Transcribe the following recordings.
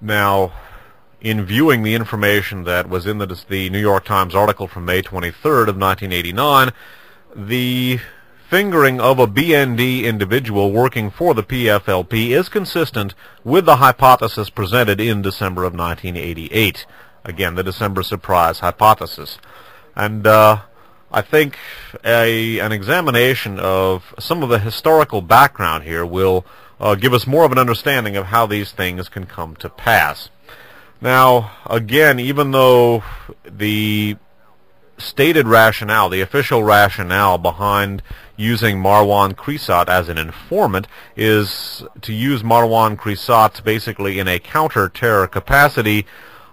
Now, in viewing the information that was in the New York Times article from May 23rd of 1989, the fingering of a BND individual working for the PFLP is consistent with the hypothesis presented in December of 1988. Again, the December surprise hypothesis. And I think an examination of some of the historical background here will give us more of an understanding of how these things can come to pass. Now, again, even though the stated rationale, the official rationale behind using Marwan Kresat as an informant is to use Marwan Kresat basically in a counter-terror capacity,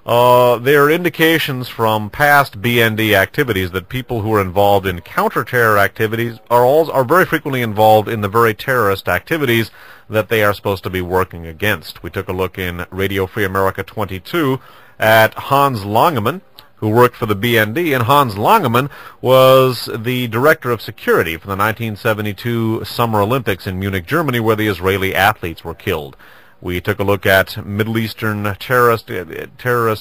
there are indications from past BND activities that people who are involved in counter-terror activities are very frequently involved in the very terrorist activities that they are supposed to be working against. We took a look in Radio Free America 22 at Hans Langemann, who worked for the BND, and Hans Langemann was the director of security for the 1972 Summer Olympics in Munich, Germany, where the Israeli athletes were killed. We took a look at Middle Eastern terrorist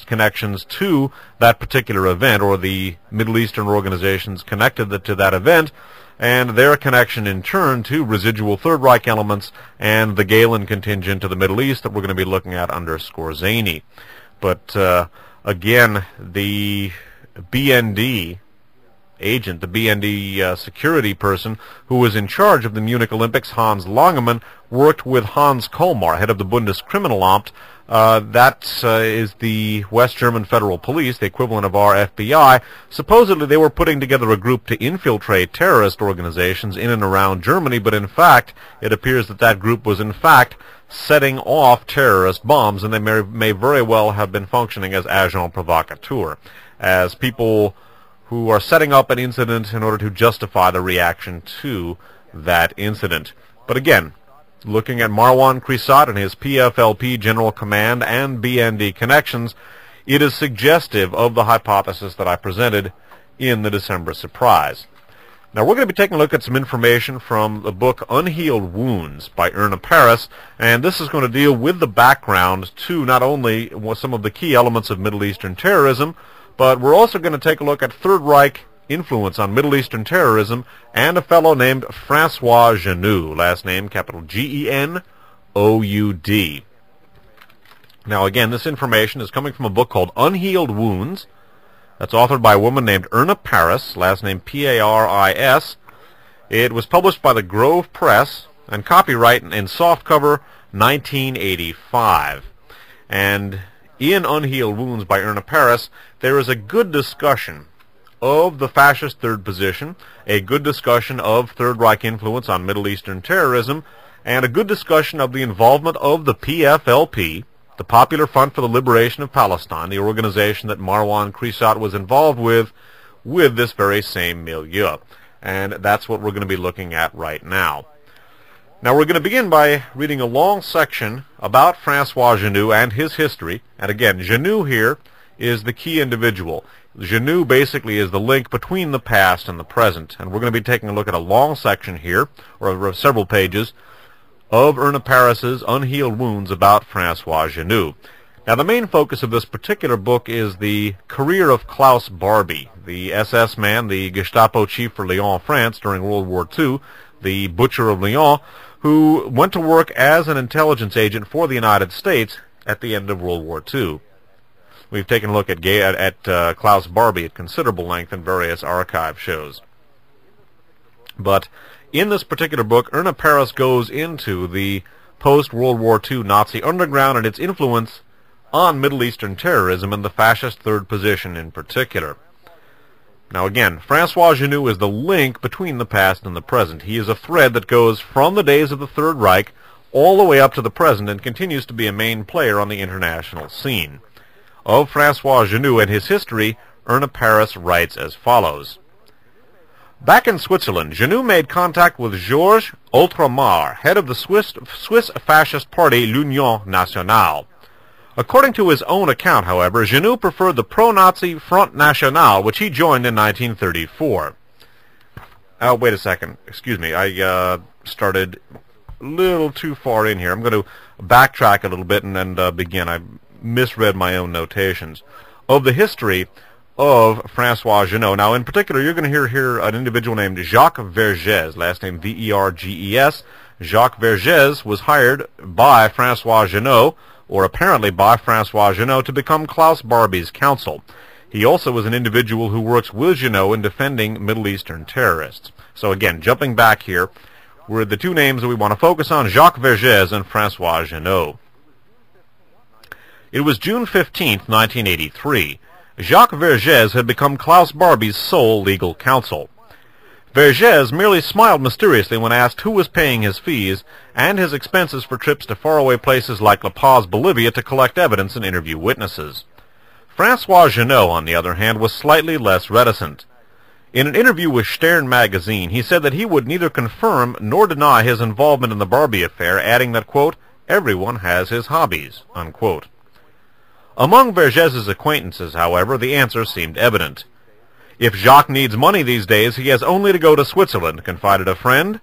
connections to that particular event, or the Middle Eastern organizations connected to that event, and their connection in turn to residual Third Reich elements and the Galen contingent to the Middle East that we're going to be looking at under Skorzeny. But again, the BND agent, the BND security person who was in charge of the Munich Olympics, Hans Langemann, worked with Hans Kolmar, head of the Bundeskriminalamt. That is the West German Federal Police, the equivalent of our FBI. Supposedly they were putting together a group to infiltrate terrorist organizations in and around Germany, but in fact it appears that that group was in fact setting off terrorist bombs, and they may very well have been functioning as agents provocateurs, as people who are setting up an incident in order to justify the reaction to that incident. But again, looking at Marwan Kresat and his PFLP General Command and BND connections, it is suggestive of the hypothesis that I presented in the December surprise. Now we're going to be taking a look at some information from the book Unhealed Wounds by Erna Paris, and this is going to deal with the background to not only some of the key elements of Middle Eastern terrorism, but we're also going to take a look at Third Reich influence on Middle Eastern terrorism and a fellow named Francois Genoud, last name capital Genoud. Now again, this information is coming from a book called Unhealed Wounds. That's authored by a woman named Erna Paris, last name Paris. It was published by the Grove Press and copyright in softcover 1985. And in Unhealed Wounds by Erna Paris, there is a good discussion of the fascist third position, a good discussion of Third Reich influence on Middle Eastern terrorism, and a good discussion of the involvement of the PFLP, the Popular Front for the Liberation of Palestine, the organization that Marwan Kresat was involved with this very same milieu. And that's what we're going to be looking at right now. Now we're going to begin by reading a long section about Francois Genoud and his history. And again, Genoud here is the key individual. Genoud basically is the link between the past and the present. And we're going to be taking a look at a long section here, or several pages, of Erna Paris's Unhealed Wounds about Francois Genoud. Now the main focus of this particular book is the career of Klaus Barbie, the SS man, the Gestapo chief for Lyon, France during World War II, the Butcher of Lyon, who went to work as an intelligence agent for the United States at the end of World War II. We've taken a look at Klaus Barbie at considerable length in various archive shows. But in this particular book, Erna Paris goes into the post-World War II Nazi underground and its influence on Middle Eastern terrorism and the fascist third position in particular. Now again, Francois Genoud is the link between the past and the present. He is a thread that goes from the days of the Third Reich all the way up to the present and continues to be a main player on the international scene. Of Francois Genoud and his history, Erna Paris writes as follows. Back in Switzerland, Genoud made contact with Georges Outramar, head of the Swiss fascist party L'Union Nationale. According to his own account, however, Genoud preferred the pro-Nazi Front National, which he joined in 1934. Wait a second. Excuse me. I started a little too far in here. I'm going to backtrack a little bit and begin. I misread my own notations, of the history of François Jeannot. Now, in particular, you're going to hear here an individual named Jacques Vergès, last name Verges. Jacques Vergès was hired by François Jeannot, or apparently by François Jeannot, to become Klaus Barbie's counsel. He also was an individual who works with Jeannot in defending Middle Eastern terrorists. So again, jumping back here, were the two names that we want to focus on, Jacques Vergès and François Jeannot. It was June 15, 1983. Jacques Vergès had become Klaus Barbie's sole legal counsel. Vergès merely smiled mysteriously when asked who was paying his fees and his expenses for trips to faraway places like La Paz, Bolivia, to collect evidence and interview witnesses. François Jeannot, on the other hand, was slightly less reticent. In an interview with Stern magazine, he said that he would neither confirm nor deny his involvement in the Barbie affair, adding that, quote, "Everyone has his hobbies," unquote. Among Vergès' acquaintances, however, the answer seemed evident. "If Jacques needs money these days, he has only to go to Switzerland," confided a friend.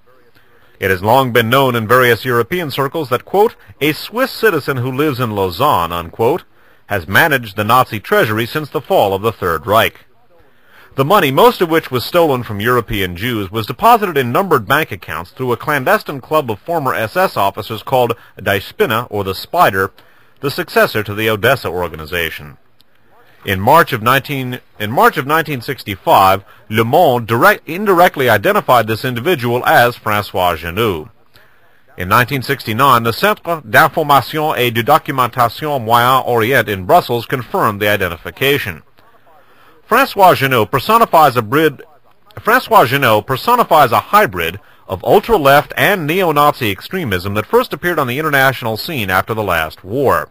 It has long been known in various European circles that, quote, "a Swiss citizen who lives in Lausanne," unquote, has managed the Nazi treasury since the fall of the Third Reich. The money, most of which was stolen from European Jews, was deposited in numbered bank accounts through a clandestine club of former SS officers called Die Spinne, or the Spider, the successor to the Odessa organization. In March of 1965, Le Monde indirectly identified this individual as François Jeannot. In 1969, the Centre d'Information et de Documentation Moyen-Orient in Brussels confirmed the identification. François Jeannot personifies a hybrid of ultra-left and neo-Nazi extremism that first appeared on the international scene after the last war.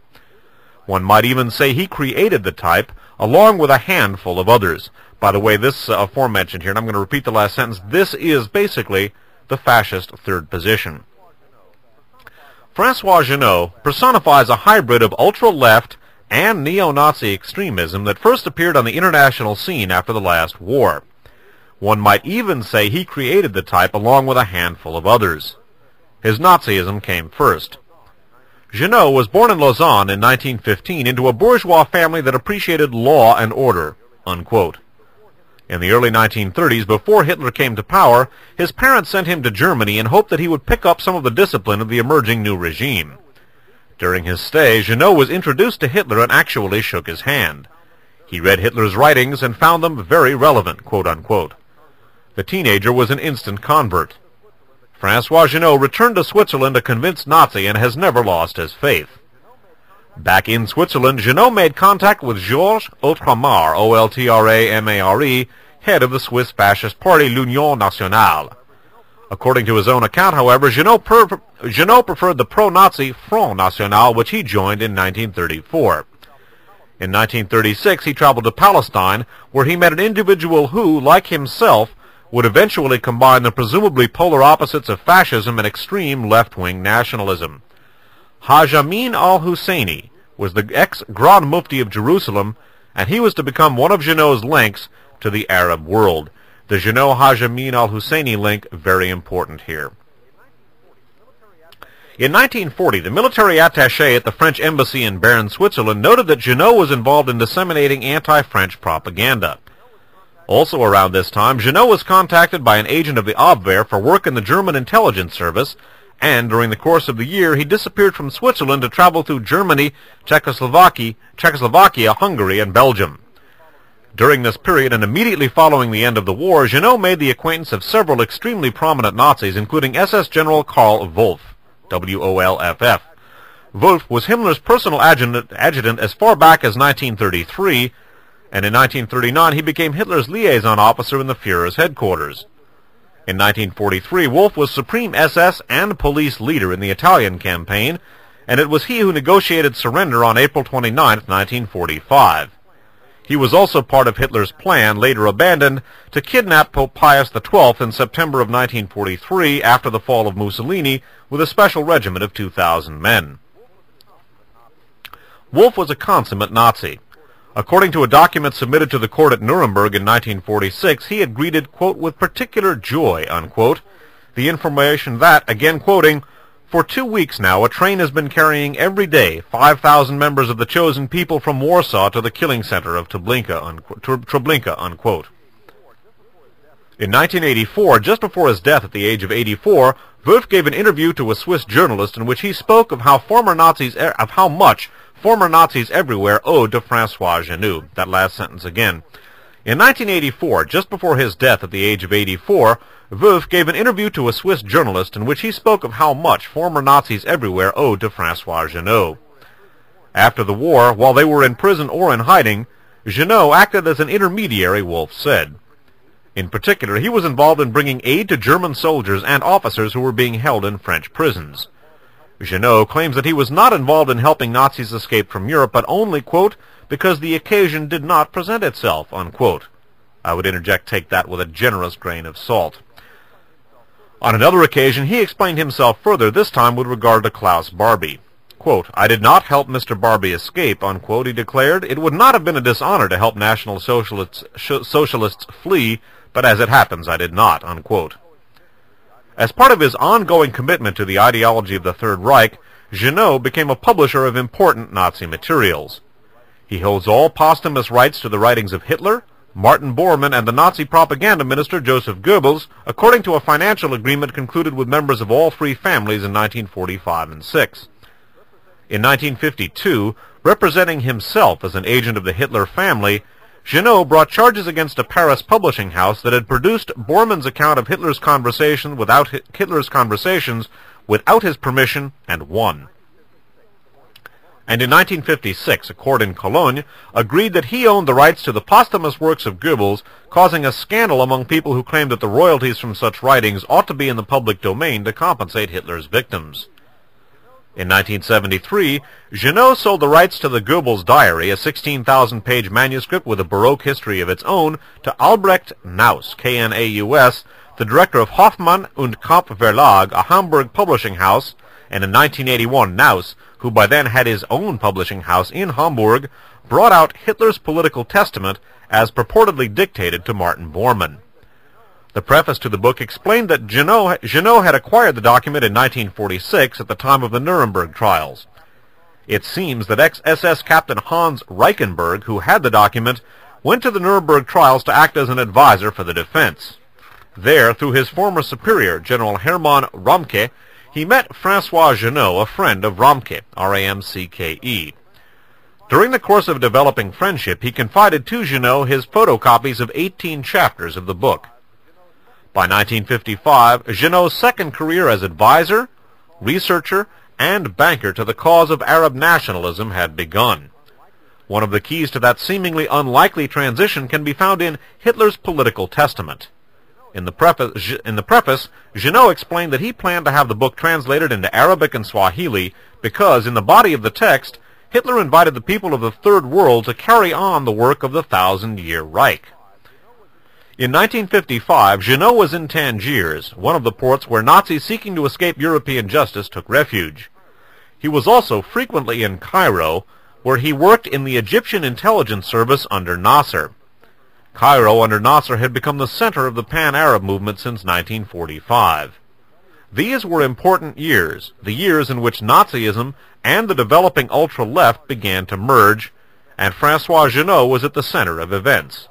One might even say he created the type, along with a handful of others. By the way, this aforementioned here, and I'm going to repeat the last sentence, this is basically the fascist third position. François Jeannot personifies a hybrid of ultra-left and neo-Nazi extremism that first appeared on the international scene after the last war. One might even say he created the type along with a handful of others. His Nazism came first. Jeannot was born in Lausanne in 1915 into a bourgeois family that appreciated law and order, unquote. In the early 1930s, before Hitler came to power, his parents sent him to Germany in hope that he would pick up some of the discipline of the emerging new regime. During his stay, Jeannot was introduced to Hitler and actually shook his hand. He read Hitler's writings and found them very relevant, quote unquote. The teenager was an instant convert. François Jeannot returned to Switzerland a convinced Nazi and has never lost his faith. Back in Switzerland, Jeannot made contact with Georges Outramare, O-L-T-R-A-M-A-R-E, head of the Swiss fascist party L'Union Nationale. According to his own account, however, Jeannot preferred the pro-Nazi Front National, which he joined in 1934. In 1936, he traveled to Palestine, where he met an individual who, like himself, would eventually combine the presumably polar opposites of fascism and extreme left-wing nationalism. Haj Amin al-Husseini was the ex-Grand Mufti of Jerusalem, and he was to become one of Jeannot's links to the Arab world. The Jeannot-Haj Amin al-Husseini link, very important here. In 1940, the military attaché at the French embassy in Bern, Switzerland, noted that Jeannot was involved in disseminating anti-French propaganda. Also around this time, Jeannot was contacted by an agent of the Abwehr for work in the German intelligence service, and during the course of the year, he disappeared from Switzerland to travel through Germany, Czechoslovakia, Hungary, and Belgium. During this period, and immediately following the end of the war, Jeannot made the acquaintance of several extremely prominent Nazis, including SS General Karl Wolff, W-O-L-F-F. Wolff was Himmler's personal adjutant as far back as 1933, and in 1939 he became Hitler's liaison officer in the Führer's headquarters. In 1943, Wolff was Supreme SS and police leader in the Italian campaign, and it was he who negotiated surrender on April 29, 1945. He was also part of Hitler's plan, later abandoned, to kidnap Pope Pius XII in September of 1943 after the fall of Mussolini with a special regiment of 2,000 men. Wolff was a consummate Nazi. According to a document submitted to the court at Nuremberg in 1946, he had greeted, quote, with particular joy, unquote, the information that, again quoting, For 2 weeks now, a train has been carrying every day 5,000 members of the chosen people from Warsaw to the killing center of Treblinka, unquote. In 1984, just before his death at the age of 84, Wulff gave an interview to a Swiss journalist in which he spoke of how much former Nazis everywhere owed to François Genoux. That last sentence again. In 1984, just before his death at the age of 84, Wulff gave an interview to a Swiss journalist in which he spoke of how much former Nazis everywhere owed to François Genoux. After the war, while they were in prison or in hiding, Genoux acted as an intermediary, Wulff said. In particular, he was involved in bringing aid to German soldiers and officers who were being held in French prisons. Genoux claims that he was not involved in helping Nazis escape from Europe, but only, quote, because the occasion did not present itself, unquote. I would interject, take that with a generous grain of salt. On another occasion, he explained himself further, this time with regard to Klaus Barbie. Quote, I did not help Mr. Barbie escape, unquote, he declared. It would not have been a dishonor to help National Socialists flee, but as it happens, I did not, unquote. As part of his ongoing commitment to the ideology of the Third Reich, Genoux became a publisher of important Nazi materials. He holds all posthumous rights to the writings of Hitler, Martin Bormann, and the Nazi propaganda minister Joseph Goebbels, according to a financial agreement concluded with members of all three families in 1945 and 6. In 1952, representing himself as an agent of the Hitler family, Genoux brought charges against a Paris publishing house that had produced Bormann's account of Hitler's conversations without his permission, and won. And in 1956, a court in Cologne agreed that he owned the rights to the posthumous works of Goebbels, causing a scandal among people who claimed that the royalties from such writings ought to be in the public domain to compensate Hitler's victims. In 1973, Genoux sold the rights to the Goebbels diary, a 16,000-page manuscript with a Baroque history of its own, to Albrecht Naus, K-N-A-U-S, the director of Hoffmann und Kamp Verlag, a Hamburg publishing house, and in 1981 Naus, who by then had his own publishing house in Hamburg, brought out Hitler's Political Testament as purportedly dictated to Martin Bormann. The preface to the book explained that Genoux had acquired the document in 1946 at the time of the Nuremberg trials. It seems that ex-SS Captain Hans Reichenberg, who had the document, went to the Nuremberg trials to act as an advisor for the defense. There, through his former superior, General Hermann Ramke, he met François Genoux, a friend of Ramke, R-A-M-C-K-E. During the course of developing friendship, he confided to Genoux his photocopies of 18 chapters of the book. By 1955, Genoux' second career as advisor, researcher, and banker to the cause of Arab nationalism had begun. One of the keys to that seemingly unlikely transition can be found in Hitler's Political Testament. In the preface, Genoux explained that he planned to have the book translated into Arabic and Swahili because, in the body of the text, Hitler invited the people of the Third World to carry on the work of the 1,000-year Reich. In 1955, Genoux was in Tangiers, one of the ports where Nazis seeking to escape European justice took refuge. He was also frequently in Cairo, where he worked in the Egyptian intelligence service under Nasser. Cairo under Nasser had become the center of the Pan-Arab movement since 1945. These were important years, the years in which Nazism and the developing ultra-left began to merge, and François Genoux was at the center of events.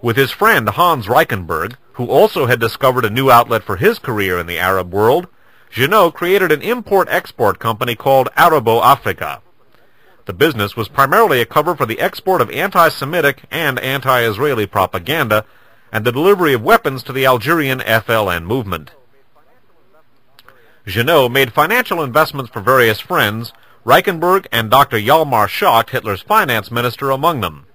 With his friend Hans Reichenberg, who also had discovered a new outlet for his career in the Arab world, Genoux created an import-export company called Arabo-Africa. The business was primarily a cover for the export of anti-Semitic and anti-Israeli propaganda and the delivery of weapons to the Algerian FLN movement. Genoux made financial investments for various friends, Reichenberg and Dr. Hjalmar Schacht, Hitler's finance minister, among them.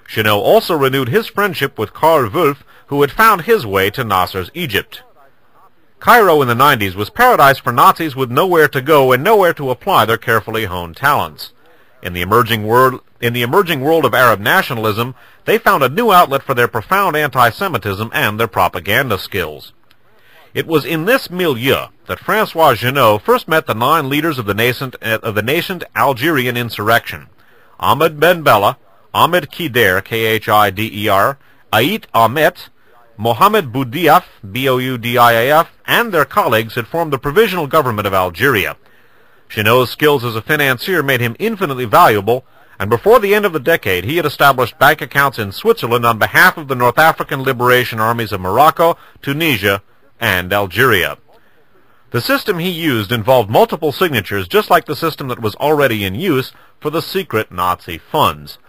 Genoux also renewed his friendship with Karl Wulff, who had found his way to Nasser's Egypt. Cairo in the 90s was paradise for Nazis with nowhere to go and nowhere to apply their carefully honed talents. In the emerging world of Arab nationalism, they found a new outlet for their profound anti-Semitism and their propaganda skills. It was in this milieu that François Genoux first met the 9 leaders of the nascent Algerian insurrection: Ahmed Ben Bella, Ahmed Kider, K-H-I-D-E-R, Ait Ahmet, Mohammed Boudiaf, B-O-U-D-I-A-F, and their colleagues had formed the Provisional Government of Algeria. Jeannot's skills as a financier made him infinitely valuable, and before the end of the decade he had established bank accounts in Switzerland on behalf of the North African Liberation Armies of Morocco, Tunisia, and Algeria. The system he used involved multiple signatures, just like the system that was already in use for the secret Nazi funds.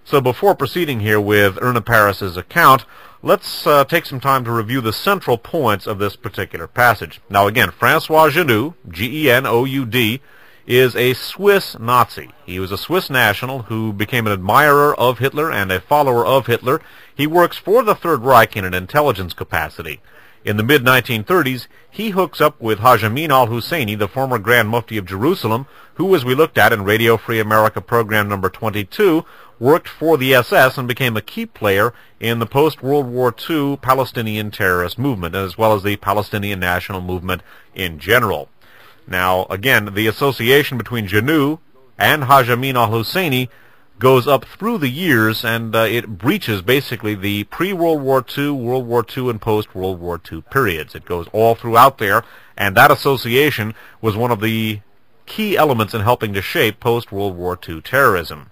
So before proceeding here with Erna Paris's account, let's take some time to review the central points of this particular passage. Now again, Francois Genoud, G-E-N-O-U-D, is a Swiss Nazi. He was a Swiss national who became an admirer of Hitler and a follower of Hitler. He works for the Third Reich in an intelligence capacity. In the mid-1930s, he hooks up with Haj Amin al-Husseini, the former Grand Mufti of Jerusalem, who, as we looked at in Radio Free America program number 22, worked for the SS and became a key player in the post-World War II Palestinian terrorist movement, as well as the Palestinian national movement in general. Now, again, the association between Genoud and Haj Amin al-Husseini goes up through the years, and it breaches basically the pre-World War II, World War II, and post-World War II periods. It goes all throughout there, and that association was one of the key elements in helping to shape post-World War II terrorism.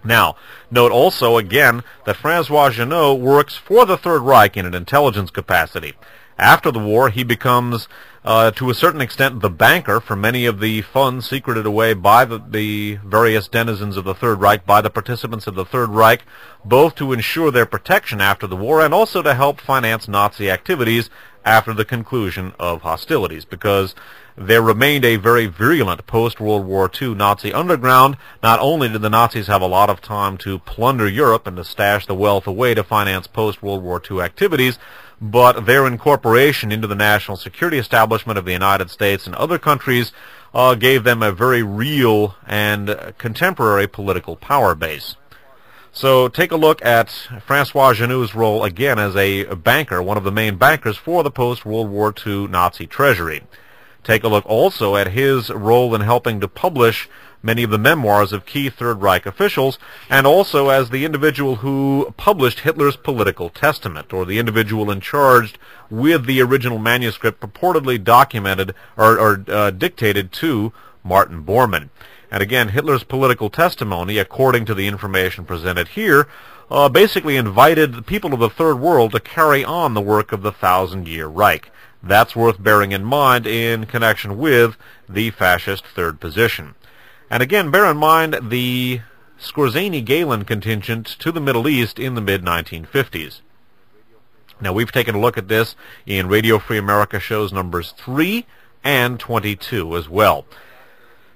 Now, note also, again, that Francois Genoud works for the Third Reich in an intelligence capacity. After the war, he becomes, to a certain extent, the banker for many of the funds secreted away by the various denizens of the Third Reich, by the participants of the Third Reich, both to ensure their protection after the war and also to help finance Nazi activities after the conclusion of hostilities, because there remained a very virulent post-World War II Nazi underground. Not only did the Nazis have a lot of time to plunder Europe and to stash the wealth away to finance post-World War II activities, but their incorporation into the national security establishment of the United States and other countries gave them a very real and contemporary political power base. So take a look at Francois Genoud's role again as a banker, one of the main bankers for the post-World War II Nazi treasury. Take a look also at his role in helping to publish many of the memoirs of key Third Reich officials, and also as the individual who published Hitler's political testament, or the individual in charge with the original manuscript purportedly documented or dictated to Martin Bormann. And again, Hitler's political testimony, according to the information presented here, basically invited the people of the Third World to carry on the work of the Thousand-Year Reich. That's worth bearing in mind in connection with the fascist third position. And again, bear in mind the Skorzeny-Galen contingent to the Middle East in the mid-1950s. Now, we've taken a look at this in Radio Free America shows numbers 3 and 22 as well.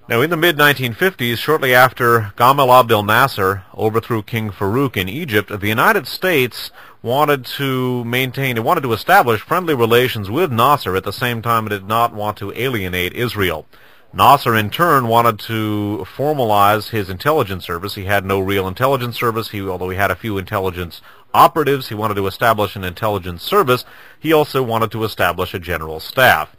Now, in the mid-1950s, shortly after Gamal Abdel Nasser overthrew King Farouk in Egypt, the United States wanted to establish friendly relations with Nasser. At the same time, it did not want to alienate Israel. Nasser, in turn, wanted to formalize his intelligence service. He had no real intelligence service. Although he had a few intelligence operatives, he wanted to establish an intelligence service. He also wanted to establish a general staff.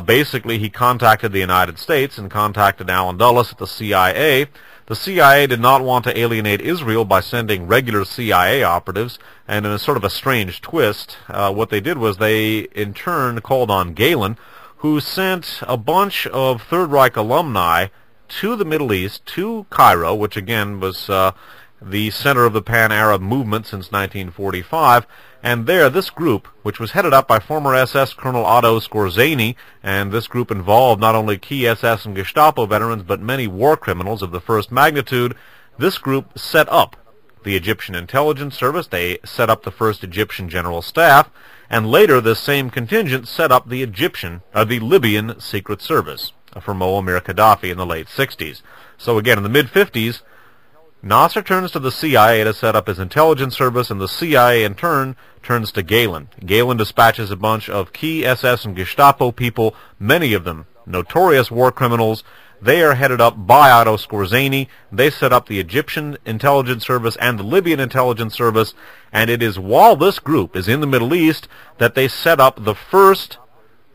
Basically, he contacted the United States and contacted Allen Dulles at the CIA. The CIA did not want to alienate Israel by sending regular CIA operatives, and in a sort of a strange twist, what they did was they, in turn, called on Galen, who sent a bunch of Third Reich alumni to the Middle East, to Cairo, which again was the center of the Pan-Arab movement since 1945, and there this group, which was headed up by former SS Colonel Otto Skorzeny, and this group involved not only key SS and Gestapo veterans, but many war criminals of the first magnitude, this group set up the Egyptian intelligence service. They set up the first Egyptian general staff, and later this same contingent set up the Libyan secret service for Muammar Gaddafi in the late 60s. So again, in the mid-50s, Nasser turns to the CIA to set up his intelligence service, and the CIA in turn turns to Galen. Galen dispatches a bunch of key SS and Gestapo people, many of them notorious war criminals. They are headed up by Otto Skorzeny. They set up the Egyptian intelligence service and the Libyan intelligence service, and it is while this group is in the Middle East that they set up the first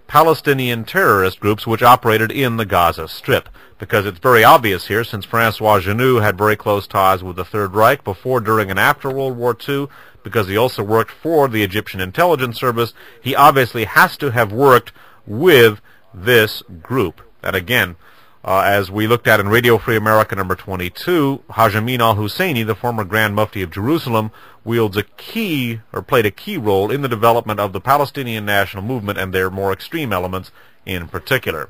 Palestinian terrorist groups which operated in the Gaza Strip. Because it's very obvious here, since Francois Genoud had very close ties with the Third Reich before, during, and after World War II, because he also worked for the Egyptian intelligence service, he obviously has to have worked with this group. And again, as we looked at in Radio Free America number 22, Haj Amin al-Husseini, the former Grand Mufti of Jerusalem, wields a key, or played a key role in the development of the Palestinian national movement and their more extreme elements in particular.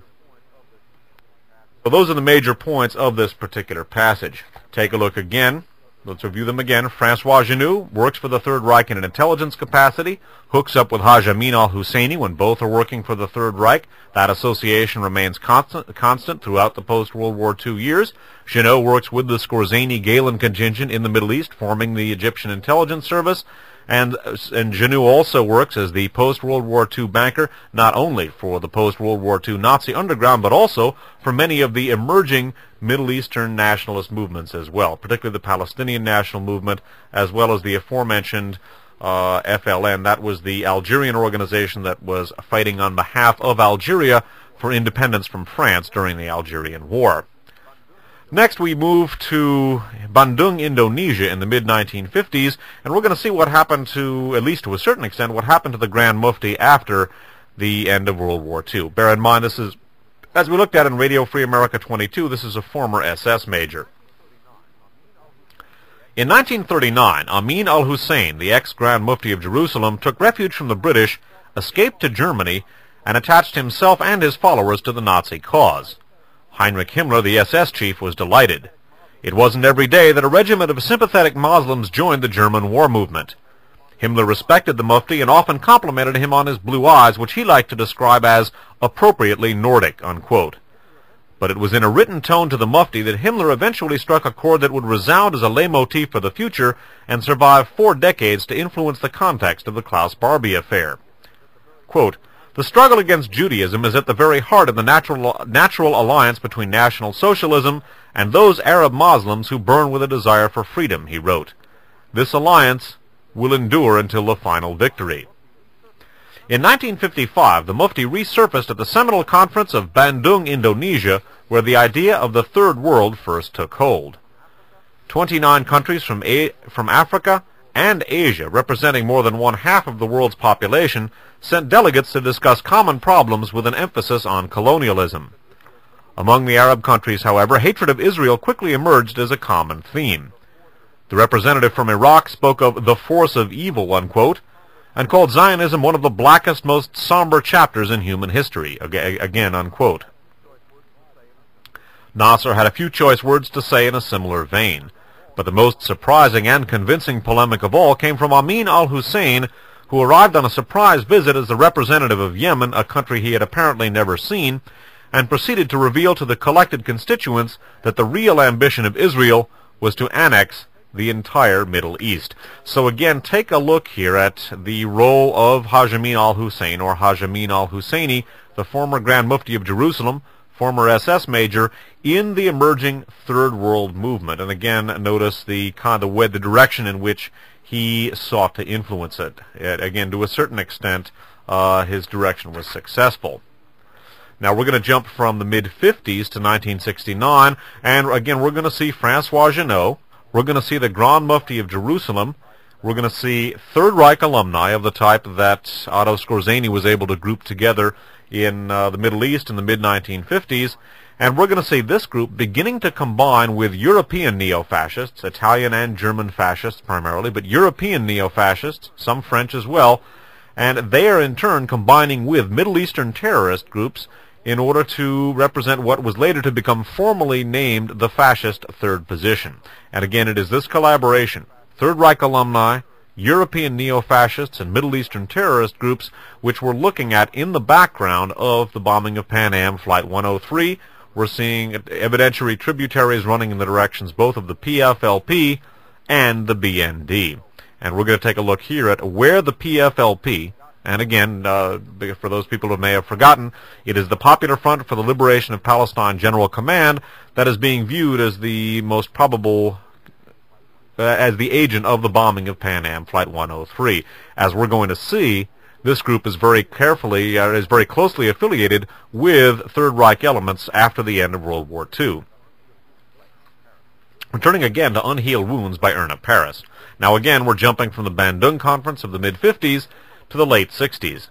So those are the major points of this particular passage. Take a look again. Let's review them again. Francois Genoux works for the Third Reich in an intelligence capacity, hooks up with Haj Amin al-Husseini when both are working for the Third Reich. That association remains constant throughout the post-World War II years. Genoux works with the Skorzeny-Galen contingent in the Middle East, forming the Egyptian intelligence service. And Genoux also works as the post-World War II banker, not only for the post-World War II Nazi underground, but also for many of the emerging Middle Eastern nationalist movements as well, particularly the Palestinian National Movement, as well as the aforementioned FLN. That was the Algerian organization that was fighting on behalf of Algeria for independence from France during the Algerian War. Next, we move to Bandung, Indonesia in the mid-1950s, and we're going to see what happened to, at least to a certain extent, what happened to the Grand Mufti after the end of World War II. Bear in mind, this is, as we looked at in Radio Free America 22, this is a former SS major. In 1939, Amin al-Hussein, the ex-Grand Mufti of Jerusalem, took refuge from the British, escaped to Germany, and attached himself and his followers to the Nazi cause. Heinrich Himmler, the SS chief, was delighted. It wasn't every day that a regiment of sympathetic Muslims joined the German war movement. Himmler respected the Mufti and often complimented him on his blue eyes, which he liked to describe as appropriately Nordic, unquote. But it was in a written tone to the Mufti that Himmler eventually struck a chord that would resound as a leitmotif for the future and survive 4 decades to influence the context of the Klaus Barbie affair. Quote, "The struggle against Judaism is at the very heart of the natural alliance between National Socialism and those Arab Muslims who burn with a desire for freedom," he wrote. "This alliance will endure until the final victory." In 1955, the Mufti resurfaced at the seminal conference of Bandung, Indonesia, where the idea of the Third World first took hold. 29 countries from Africa and Asia, representing more than 1/2 of the world's population, sent delegates to discuss common problems with an emphasis on colonialism. Among the Arab countries, however, hatred of Israel quickly emerged as a common theme. The representative from Iraq spoke of the force of evil, unquote, and called Zionism one of the blackest, most somber chapters in human history, again, unquote. Nasser had a few choice words to say in a similar vein, but the most surprising and convincing polemic of all came from Amin al-Hussein, who arrived on a surprise visit as the representative of Yemen, a country he had apparently never seen, and proceeded to reveal to the collected constituents that the real ambition of Israel was to annex the entire Middle East. So again, take a look here at the role of Haj Amin al-Hussein, or Haj Amin al-Husseini, the former Grand Mufti of Jerusalem, former SS major, in the emerging Third World movement. And again, notice the direction in which he sought to influence it. Again, to a certain extent, his direction was successful. Now we're going to jump from the mid-50s to 1969, and again we're going to see Francois Genoux. We're going to see the Grand Mufti of Jerusalem. We're going to see Third Reich alumni of the type that Otto Skorzeny was able to group together in the Middle East in the mid-1950s. And we're going to see this group beginning to combine with European neo-fascists, Italian and German fascists primarily, but European neo-fascists, some French as well, and they are in turn combining with Middle Eastern terrorist groups in order to represent what was later to become formally named the fascist third position. And again, it is this collaboration, Third Reich alumni, European neo-fascists, and Middle Eastern terrorist groups, which we're looking at in the background of the bombing of PanAm Flight 103. We're seeing evidentiary tributaries running in the directions both of the PFLP and the BND. And we're going to take a look here at where the PFLP, and again, for those people who may have forgotten, it is the Popular Front for the Liberation of Palestine General Command that is being viewed as the most probable, as the agent of the bombing of PanAm Flight 103. As we're going to see, this group is very closely affiliated with Third Reich elements after the end of World War II. Returning again to Unhealed Wounds by Erna Paris. Now again, we're jumping from the Bandung Conference of the mid-50s to the late 60s.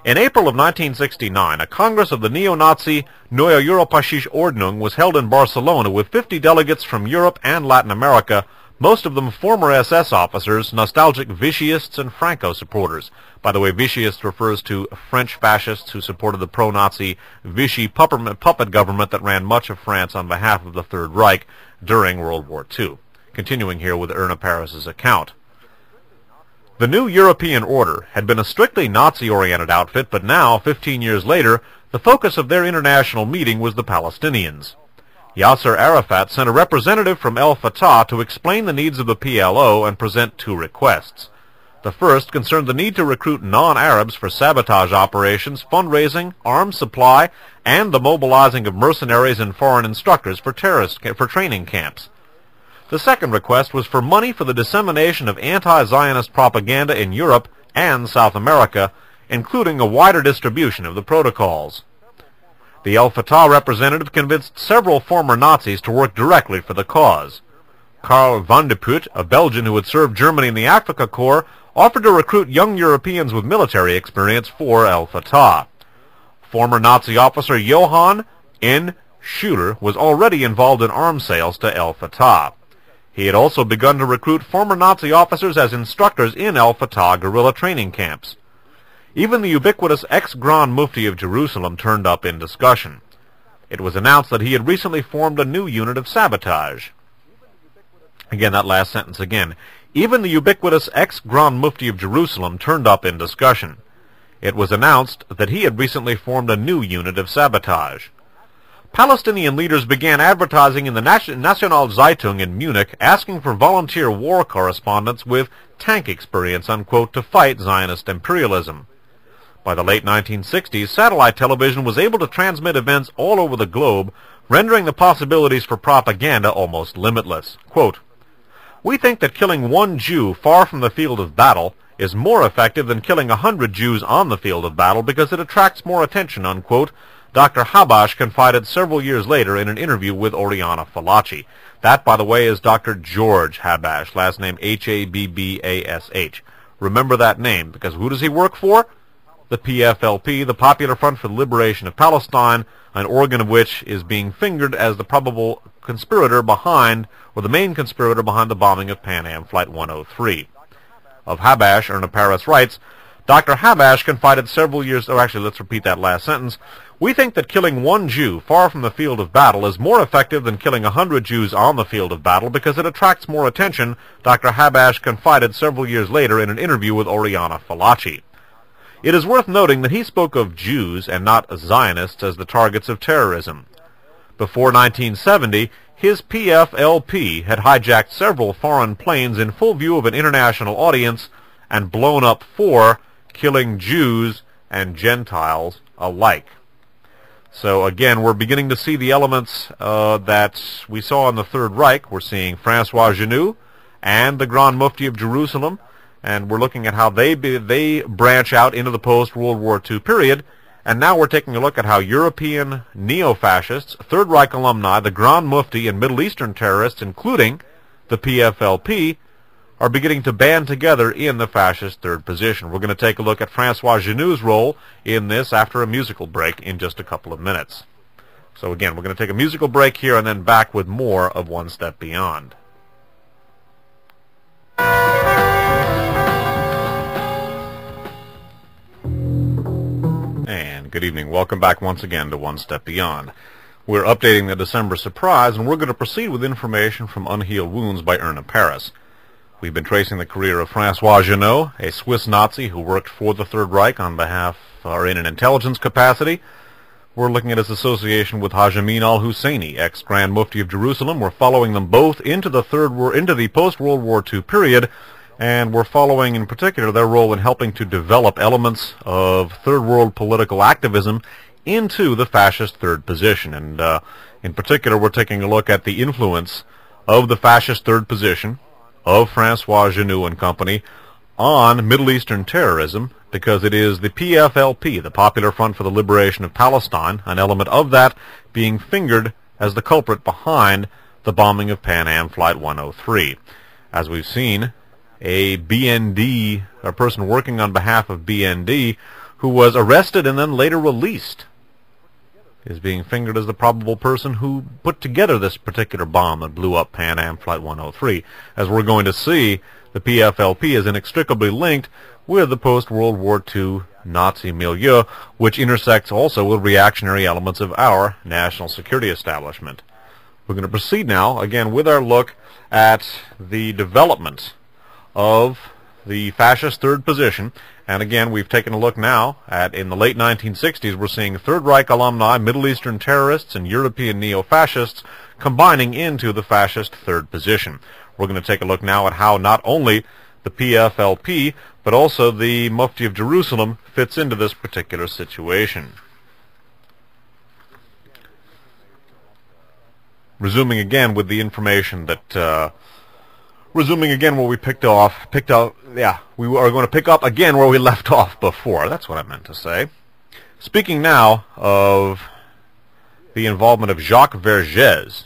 In April of 1969, a Congress of the neo-Nazi Neue Europäische Ordnung was held in Barcelona with 50 delegates from Europe and Latin America, most of them former SS officers, nostalgic Vichyists, and Franco supporters. By the way, Vichyists refers to French fascists who supported the pro-Nazi Vichy puppet government that ran much of France on behalf of the Third Reich during World War II. Continuing here with Erna Paris's account. The new European order had been a strictly Nazi-oriented outfit, but now, 15 years later, the focus of their international meeting was the Palestinians. Yasser Arafat sent a representative from El Fatah to explain the needs of the PLO and present two requests. The first concerned the need to recruit non-Arabs for sabotage operations, fundraising, arms supply, and the mobilizing of mercenaries and foreign instructors for training camps. The second request was for money for the dissemination of anti-Zionist propaganda in Europe and South America, including a wider distribution of the protocols. The El Fatah representative convinced several former Nazis to work directly for the cause. Karl van de Putte, a Belgian who had served Germany in the Afrika Korps, offered to recruit young Europeans with military experience for El Fatah. Former Nazi officer Johann N. Schuler was already involved in arms sales to El Fatah. He had also begun to recruit former Nazi officers as instructors in El Fatah guerrilla training camps. Even the ubiquitous ex-Grand Mufti of Jerusalem turned up in discussion. It was announced that he had recently formed a new unit of sabotage. Again, that last sentence again. Even the ubiquitous ex-Grand Mufti of Jerusalem turned up in discussion. It was announced that he had recently formed a new unit of sabotage. Palestinian leaders began advertising in the National Zeitung in Munich, asking for volunteer war correspondents with tank experience, unquote, to fight Zionist imperialism. By the late 1960s, satellite television was able to transmit events all over the globe, rendering the possibilities for propaganda almost limitless. Quote, "We think that killing one Jew far from the field of battle is more effective than killing 100 Jews on the field of battle because it attracts more attention," unquote, Dr. Habash confided several years later in an interview with Oriana Fallaci. That, by the way, is Dr. George Habash, last name Habbash. Remember that name, because who does he work for? The PFLP, the Popular Front for the Liberation of Palestine, an organ of which is being fingered as the probable conspirator behind, or the main conspirator behind the bombing of PanAm Flight 103. Of Habash, Erna Paris writes, Dr. Habash confided several years, let's repeat that last sentence. "We think that killing one Jew far from the field of battle is more effective than killing 100 Jews on the field of battle because it attracts more attention," Dr. Habash confided several years later in an interview with Oriana Fallaci. It is worth noting that he spoke of Jews and not Zionists as the targets of terrorism. Before 1970, his PFLP had hijacked several foreign planes in full view of an international audience and blown up 4, killing Jews and Gentiles alike. So again, we're beginning to see the elements that we saw in the Third Reich. We're seeing Francois Genoux and the Grand Mufti of Jerusalem, and we're looking at how they branch out into the post-World War II period. And now we're taking a look at how European neo-fascists, Third Reich alumni, the Grand Mufti, and Middle Eastern terrorists, including the PFLP, are beginning to band together in the fascist third position. We're going to take a look at Francois Genoux's role in this after a musical break in just a couple of minutes. So again, we're going to take a musical break here and then back with more of One Step Beyond. And good evening. Welcome back once again to One Step Beyond. We're updating the December surprise, and we're going to proceed with information from Unhealed Wounds by Erna Paris. We've been tracing the career of Francois Genoux, a Swiss Nazi who worked for the Third Reich on behalf or in an intelligence capacity. We're looking at his association with Haj Amin al-Husseini, ex-Grand Mufti of Jerusalem. We're following them both into the post-World War II period, and we're following in particular their role in helping to develop elements of Third World political activism into the fascist third position. And in particular, we're taking a look at the influence of the fascist third position of Francois Genoux and company on Middle Eastern terrorism, because it is the PFLP, the Popular Front for the Liberation of Palestine, an element of that being fingered as the culprit behind the bombing of PanAm Flight 103. As we've seen, a person working on behalf of BND, who was arrested and then later released, is being fingered as the probable person who put together this particular bomb that blew up PanAm Flight 103. As we're going to see, the PFLP is inextricably linked with the post-World War II Nazi milieu, which intersects also with reactionary elements of our national security establishment. We're going to proceed now, again, with our look at the development of the fascist third position. And again, we've taken a look now at, in the late 1960s, we're seeing Third Reich alumni, Middle Eastern terrorists, and European neo-fascists combining into the fascist third position. We're going to take a look now at how not only the PFLP, but also the Mufti of Jerusalem fits into this particular situation. Resuming again with the information that, resuming again where we we are going to pick up again where we left off before. That's what I meant to say. Speaking now of the involvement of Jacques Vergès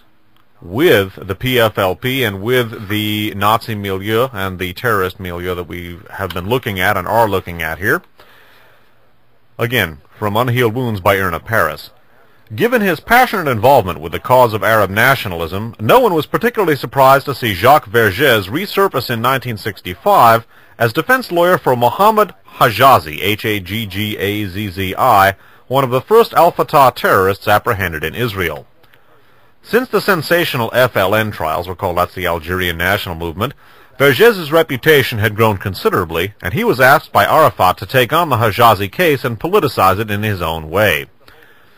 with the PFLP and with the Nazi milieu and the terrorist milieu that we have been looking at and are looking at here. Again, from Unhealed Wounds by Irna Paris. Given his passionate involvement with the cause of Arab nationalism, no one was particularly surprised to see Jacques Vergès resurface in 1965 as defense lawyer for Mohammed Hajjazi, Haggazzi, one of the first al-Fatah terrorists apprehended in Israel. Since the sensational FLN trials, recall that's the Algerian National Movement, Vergès' reputation had grown considerably, and he was asked by Arafat to take on the Hajjazi case and politicize it in his own way.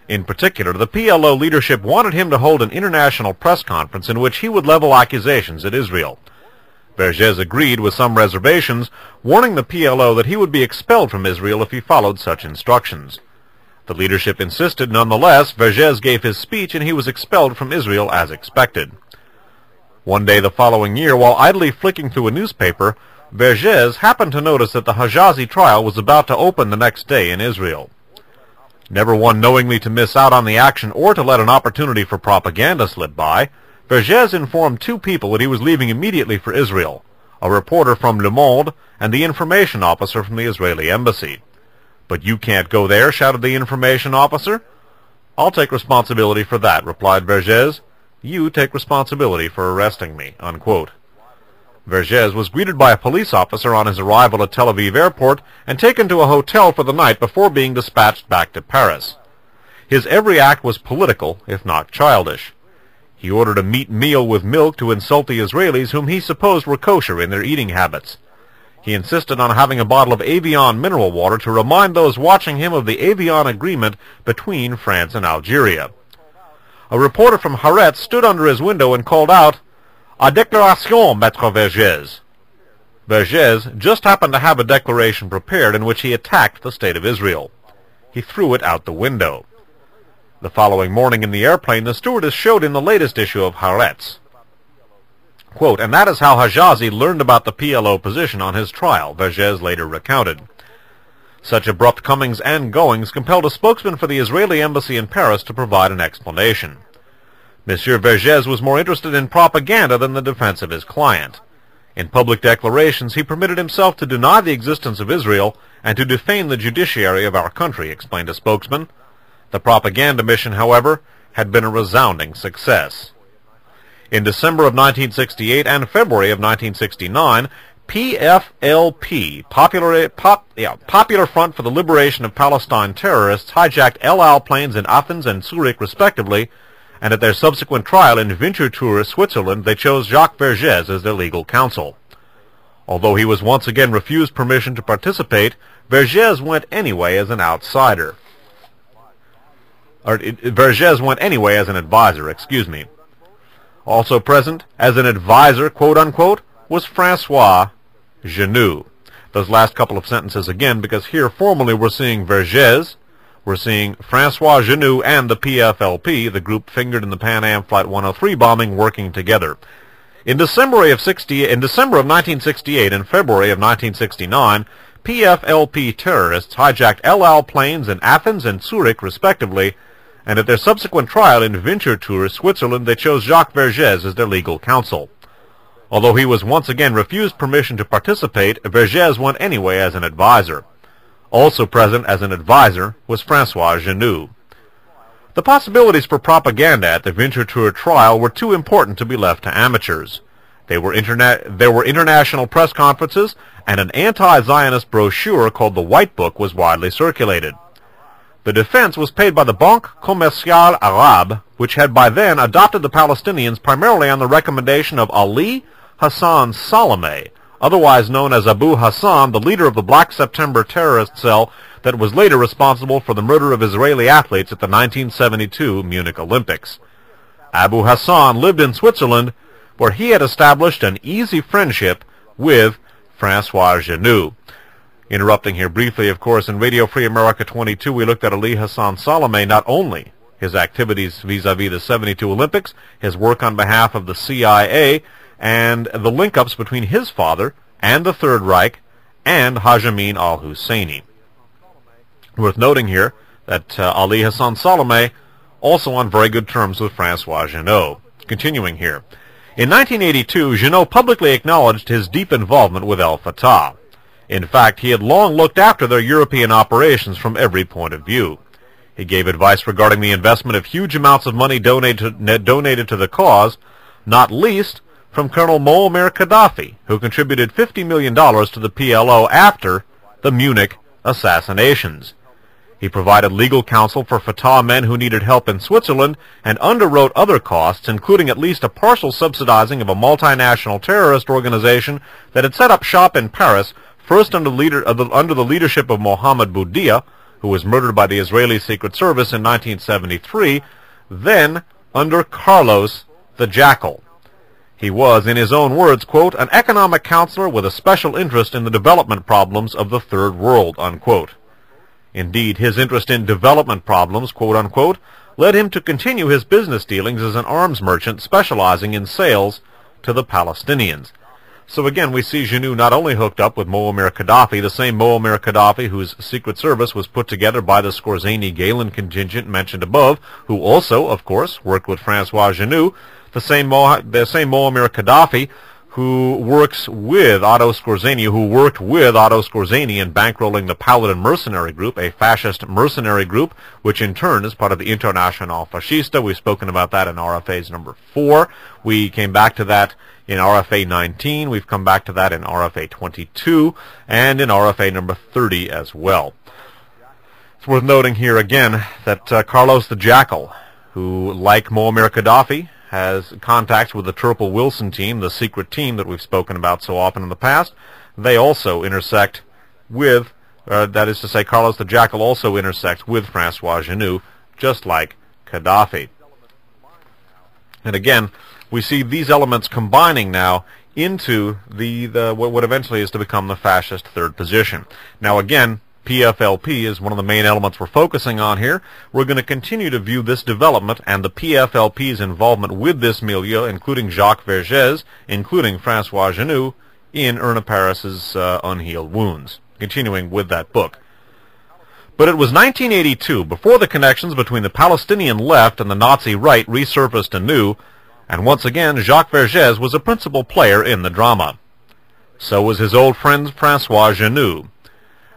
In particular, the PLO leadership wanted him to hold an international press conference in which he would level accusations at Israel. Vergès agreed with some reservations, warning the PLO that he would be expelled from Israel if he followed such instructions. The leadership insisted. Nonetheless, Vergès gave his speech and he was expelled from Israel as expected. One day the following year, while idly flicking through a newspaper, Vergès happened to notice that the Hajjazi trial was about to open the next day in Israel. Never one knowingly to miss out on the action or to let an opportunity for propaganda slip by, Vergès informed two people that he was leaving immediately for Israel, a reporter from Le Monde and the information officer from the Israeli embassy. "But you can't go there," shouted the information officer. "I'll take responsibility for that," replied Vergès. "You take responsibility for arresting me," unquote. Vergès was greeted by a police officer on his arrival at Tel Aviv airport and taken to a hotel for the night before being dispatched back to Paris. His every act was political, if not childish. He ordered a meat meal with milk to insult the Israelis whom he supposed were kosher in their eating habits. He insisted on having a bottle of Evian mineral water to remind those watching him of the Evian agreement between France and Algeria. A reporter from Haaretz stood under his window and called out, "A déclaration, Maître Vergès." Vergès just happened to have a declaration prepared in which he attacked the State of Israel. He threw it out the window. The following morning in the airplane, the stewardess showed him the latest issue of Haaretz. Quote, "And that is how Hajjazi learned about the PLO position on his trial," Vergès later recounted. Such abrupt comings and goings compelled a spokesman for the Israeli embassy in Paris to provide an explanation. Monsieur Vergès was more interested in propaganda than the defense of his client. In public declarations, he permitted himself to deny the existence of Israel and to defame the judiciary of our country, explained a spokesman. The propaganda mission, however, had been a resounding success. In December of 1968 and February of 1969, PFLP, Popular Front for the Liberation of Palestine terrorists, hijacked El Al planes in Athens and Zurich, respectively, and at their subsequent trial in Winterthur, Switzerland, they chose Jacques Vergès as their legal counsel. Although he was once again refused permission to participate, Vergès went anyway as an outsider. Vergès went anyway as an advisor, Also present as an advisor, quote-unquote, was François Genoux. Those last couple of sentences again, because here formally we're seeing Vergès, we're seeing François Genoux and the PFLP, the group fingered in the PanAm Flight 103 bombing, working together. In December of 1968 and February of 1969, PFLP terrorists hijacked El Al planes in Athens and Zurich, respectively, and at their subsequent trial in Winterthur, Switzerland, they chose Jacques Vergès as their legal counsel. Although he was once again refused permission to participate, Vergès went anyway as an advisor. Also present as an advisor was François Genoux. The possibilities for propaganda at the Winterthur trial were too important to be left to amateurs. There were international press conferences, and an anti-Zionist brochure called the White Book was widely circulated. The defense was paid by the Banque Commerciale Arabe, which had by then adopted the Palestinians primarily on the recommendation of Ali Hassan Salameh, otherwise known as Abu Hassan, the leader of the Black September terrorist cell that was later responsible for the murder of Israeli athletes at the 1972 Munich Olympics. Abu Hassan lived in Switzerland, where he had established an easy friendship with François Genoux. Interrupting here briefly, of course, in Radio Free America 22, we looked at Ali Hassan Salameh, not only his activities vis-a-vis the 72 Olympics, his work on behalf of the CIA, and the link-ups between his father and the Third Reich and Haj Amin al-Husseini. Worth noting here that Ali Hassan Salameh also on very good terms with François Genoux. Continuing here. In 1982, Genoux publicly acknowledged his deep involvement with al-Fatah. In fact, he had long looked after their European operations from every point of view. He gave advice regarding the investment of huge amounts of money donated to the cause, not least from Colonel Muammar Gaddafi, who contributed $50 million to the PLO after the Munich assassinations. He provided legal counsel for Fatah men who needed help in Switzerland and underwrote other costs, including at least a partial subsidizing of a multinational terrorist organization that had set up shop in Paris, first under the leadership of Mohammed Boudia, who was murdered by the Israeli Secret Service in 1973, then under Carlos the Jackal. He was, in his own words, quote, an economic counselor with a special interest in the development problems of the Third World, unquote. Indeed, his interest in development problems, quote-unquote, led him to continue his business dealings as an arms merchant specializing in sales to the Palestinians. So again, we see Genoux not only hooked up with Muammar Gaddafi, the same Muammar Gaddafi whose Secret Service was put together by the Skorzeny-Galen contingent mentioned above, who also, of course, worked with François Genoux, the same Muammar Gaddafi who works with Otto Skorzeny, in bankrolling the Paladin Mercenary Group, a fascist mercenary group, which in turn is part of the International Fascista. We've spoken about that in RFA's number 4. We came back to that in RFA 19. We've come back to that in RFA 22 and in RFA number 30 as well. It's worth noting here again that Carlos the Jackal, who, like Muammar Gaddafi, has contacts with the Turple Wilson team, the secret team that we've spoken about so often in the past. They also intersect with, that is to say, Carlos the Jackal also intersects with François Genoux, just like Gaddafi. And again, we see these elements combining now into what eventually is to become the fascist third position. Now again, PFLP is one of the main elements we're focusing on here. We're going to continue to view this development and the PFLP's involvement with this milieu, including Jacques Vergès, including François Genoux, in Erna Paris's Unhealed Wounds, continuing with that book. But it was 1982, before the connections between the Palestinian left and the Nazi right resurfaced anew, and once again Jacques Vergès was a principal player in the drama. So was his old friend François Genoux.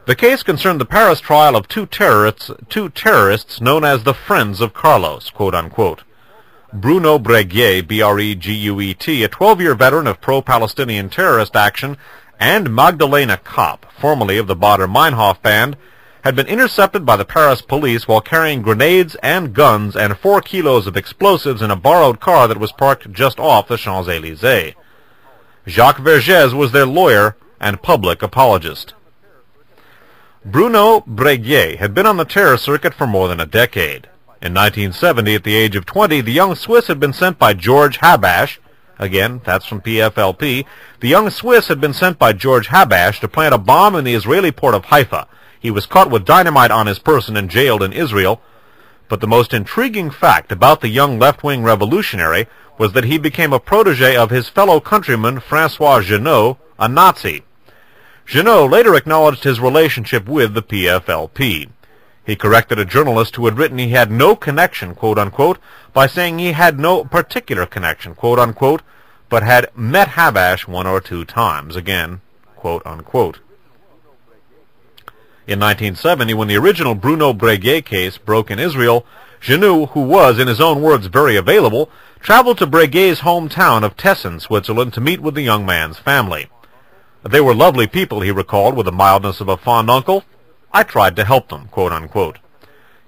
The case concerned the Paris trial of two terrorists known as the Friends of Carlos, quote-unquote. Bruno Breguet, B-R-E-G-U-E-T, a 12-year veteran of pro-Palestinian terrorist action, and Magdalena Kopp, formerly of the Baader-Meinhof band, had been intercepted by the Paris police while carrying grenades and guns and 4 kilos of explosives in a borrowed car that was parked just off the Champs-Élysées. Jacques Vergès was their lawyer and public apologist. Bruno Breguet had been on the terror circuit for more than a decade. In 1970, at the age of 20, the young Swiss had been sent by George Habash, again, that's from PFLP, the young Swiss had been sent by George Habash to plant a bomb in the Israeli port of Haifa. He was caught with dynamite on his person and jailed in Israel. But the most intriguing fact about the young left-wing revolutionary was that he became a protege of his fellow countryman François Genoux, a Nazi. Genoux later acknowledged his relationship with the PFLP. He corrected a journalist who had written he had no connection, quote-unquote, by saying he had no particular connection, quote-unquote, but had met Habash 1 or 2 times, again, quote-unquote. In 1970, when the original Bruno Breguet case broke in Israel, Genoux, who was, in his own words, very available, traveled to Breguet's hometown of Tessen, Switzerland, to meet with the young man's family. They were lovely people, he recalled, with the mildness of a fond uncle. I tried to help them, quote-unquote.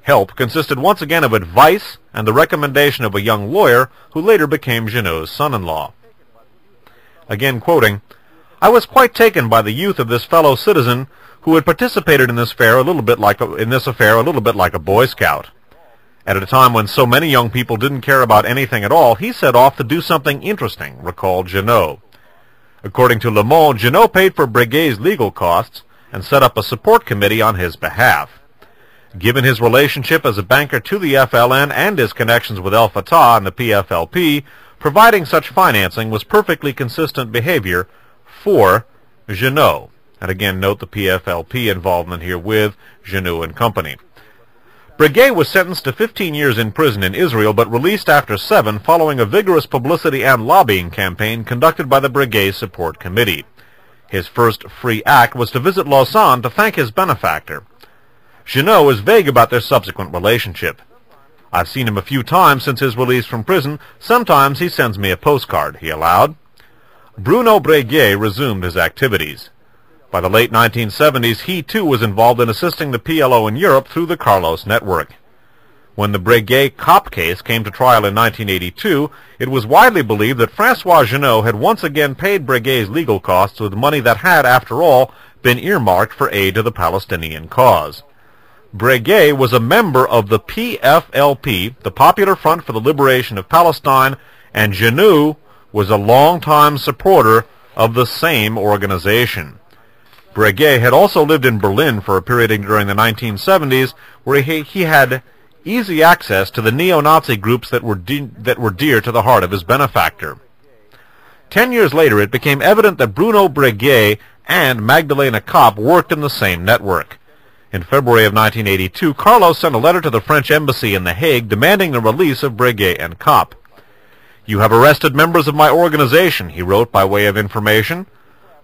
Help consisted once again of advice and the recommendation of a young lawyer who later became Genoux' son-in-law. Again quoting, I was quite taken by the youth of this fellow citizen who had participated in this affair a little bit like a Boy Scout. At a time when so many young people didn't care about anything at all, he set off to do something interesting, recalled Genoux. According to Le Monde, Genoux paid for Breguet's legal costs and set up a support committee on his behalf. Given his relationship as a banker to the FLN and his connections with El Fatah and the PFLP, providing such financing was perfectly consistent behavior for Genoux. And again, note the PFLP involvement here with Genoux and company. Breguet was sentenced to 15 years in prison in Israel, but released after 7 following a vigorous publicity and lobbying campaign conducted by the Breguet Support Committee. His first free act was to visit Lausanne to thank his benefactor. Genoux is vague about their subsequent relationship. I've seen him a few times since his release from prison. Sometimes he sends me a postcard, he allowed. Bruno Breguet resumed his activities. By the late 1970s, he too was involved in assisting the PLO in Europe through the Carlos Network. When the Breguet cop case came to trial in 1982, it was widely believed that François Genoux had once again paid Breguet's legal costs with money that had, after all, been earmarked for aid to the Palestinian cause. Breguet was a member of the PFLP, the Popular Front for the Liberation of Palestine, and Genoux was a longtime supporter of the same organization. Breguet had also lived in Berlin for a period during the 1970s where he had easy access to the neo-Nazi groups that were dear to the heart of his benefactor. 10 years later, it became evident that Bruno Breguet and Magdalena Kopp worked in the same network. In February of 1982, Carlos sent a letter to the French embassy in The Hague demanding the release of Breguet and Kopp. You have arrested members of my organization, he wrote by way of information.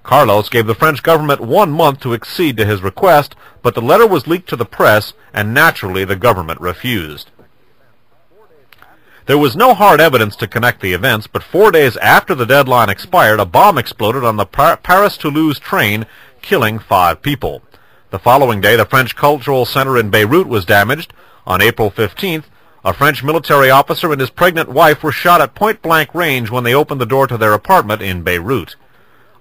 Carlos gave the French government 1 month to accede to his request, but the letter was leaked to the press, and naturally the government refused. There was no hard evidence to connect the events, but 4 days after the deadline expired, a bomb exploded on the Paris-Toulouse train, killing 5 people. The following day, the French Cultural Center in Beirut was damaged. On April 15th, a French military officer and his pregnant wife were shot at point-blank range when they opened the door to their apartment in Beirut.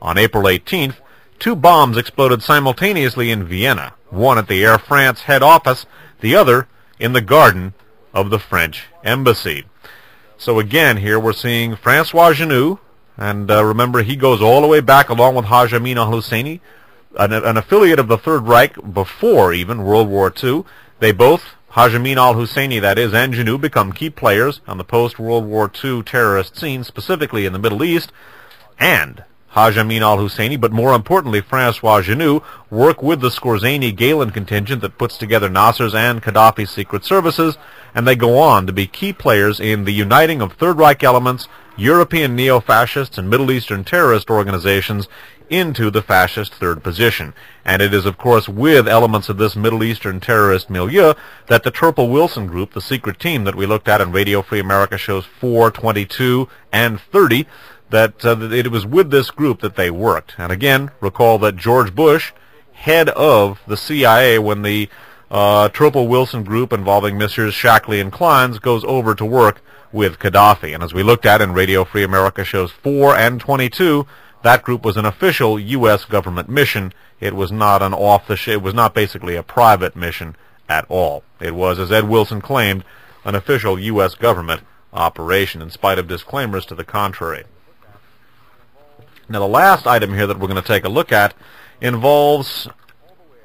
On April 18th, 2 bombs exploded simultaneously in Vienna, one at the Air France head office, the other in the garden of the French embassy. So again, here we're seeing François Genoux, and remember, he goes all the way back along with Haj Amin al-Husseini, an affiliate of the Third Reich before even World War II. They both, Haj Amin al-Husseini, that is, and Genoux, become key players on the post-World War II terrorist scene, specifically in the Middle East, and Haj Amin al-Husseini, but more importantly, François Genoux, work with the Skorzeny-Galen contingent that puts together Nasser's and Gaddafi's secret services, and they go on to be key players in the uniting of Third Reich elements, European neo-fascists, and Middle Eastern terrorist organizations into the fascist third position. And it is, of course, with elements of this Middle Eastern terrorist milieu that the Turple Wilson group, the secret team that we looked at in Radio Free America shows 4, 22, and 30, that it was with this group that they worked. And again, recall that George Bush, head of the CIA when the Turple Wilson group involving Messrs. Shackley and Kleins goes over to work with Gaddafi. And as we looked at in Radio Free America shows 4 and 22, that group was an official U.S. government mission. It was not an it was not basically a private mission at all. It was, as Ed Wilson claimed, an official U.S. government operation, in spite of disclaimers to the contrary. Now, the last item here that we're going to take a look at involves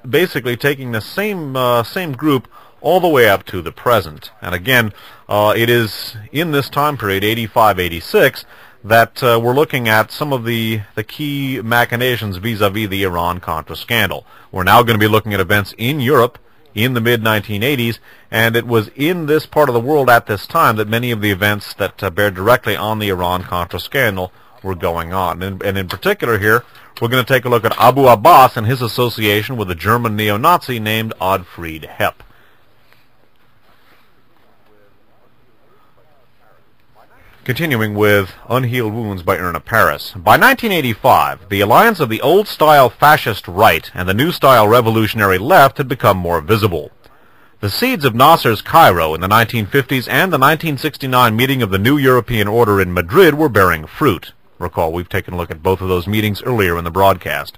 basically taking the same group all the way up to the present. And again, it is in this time period, 85-86, that we're looking at some of the key machinations vis-a-vis the Iran-Contra scandal. We're now going to be looking at events in Europe, in the mid-1980s, and it was in this part of the world at this time that many of the events that bear directly on the Iran-Contra scandal were going on. And in particular here, we're going to take a look at Abu Abbas and his association with a German neo-Nazi named Ottfried Hepp. Continuing with Unhealed Wounds by Irna Paris. By 1985, the alliance of the old-style fascist right and the new-style revolutionary left had become more visible. The seeds of Nasser's Cairo in the 1950s and the 1969 meeting of the New European Order in Madrid were bearing fruit. Recall, we've taken a look at both of those meetings earlier in the broadcast.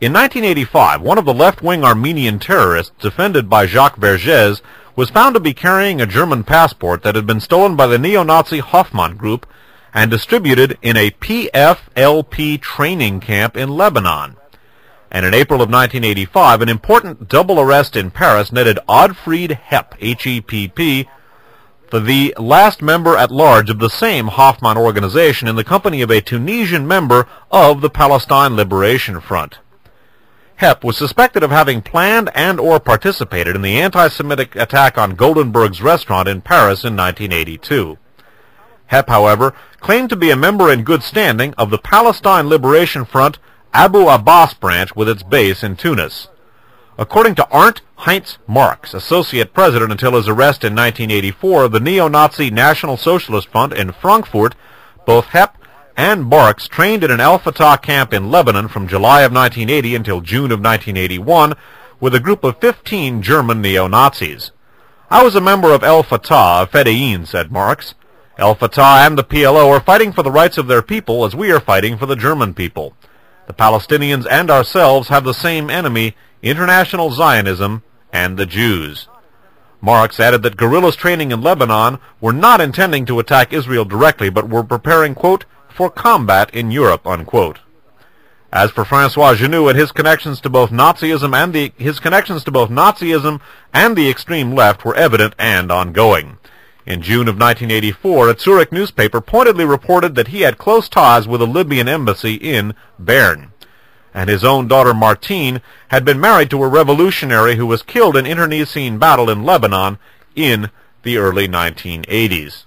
In 1985, one of the left-wing Armenian terrorists defended by Jacques Vergès was found to be carrying a German passport that had been stolen by the neo-Nazi Hoffmann Group and distributed in a PFLP training camp in Lebanon. And in April of 1985, an important double arrest in Paris netted Ottfried Hepp, H-E-P-P, the last member at large of the same Hoffmann organization in the company of a Tunisian member of the Palestine Liberation Front. Hepp was suspected of having planned and or participated in the anti-Semitic attack on Goldenberg's restaurant in Paris in 1982. Hepp, however, claimed to be a member in good standing of the Palestine Liberation Front Abu Abbas branch with its base in Tunis. According to Arndt Heinz Marx, associate president until his arrest in 1984 of the neo-Nazi National Socialist Front in Frankfurt, both Hepp and Marx trained in an al-Fatah camp in Lebanon from July of 1980 until June of 1981 with a group of 15 German neo-Nazis. I was a member of al-Fatah, Fedayeen, said Marx. Al-Fatah and the PLO are fighting for the rights of their people as we are fighting for the German people. The Palestinians and ourselves have the same enemy, international Zionism and the Jews. Marx added that guerrillas training in Lebanon were not intending to attack Israel directly, but were preparing, quote, for combat in Europe, unquote. As for François Genoux and his connections to both Nazism and the extreme left were evident and ongoing. In June of 1984, a Zurich newspaper pointedly reported that he had close ties with the Libyan embassy in Bern, and his own daughter Martine had been married to a revolutionary who was killed in internecine battle in Lebanon in the early 1980s.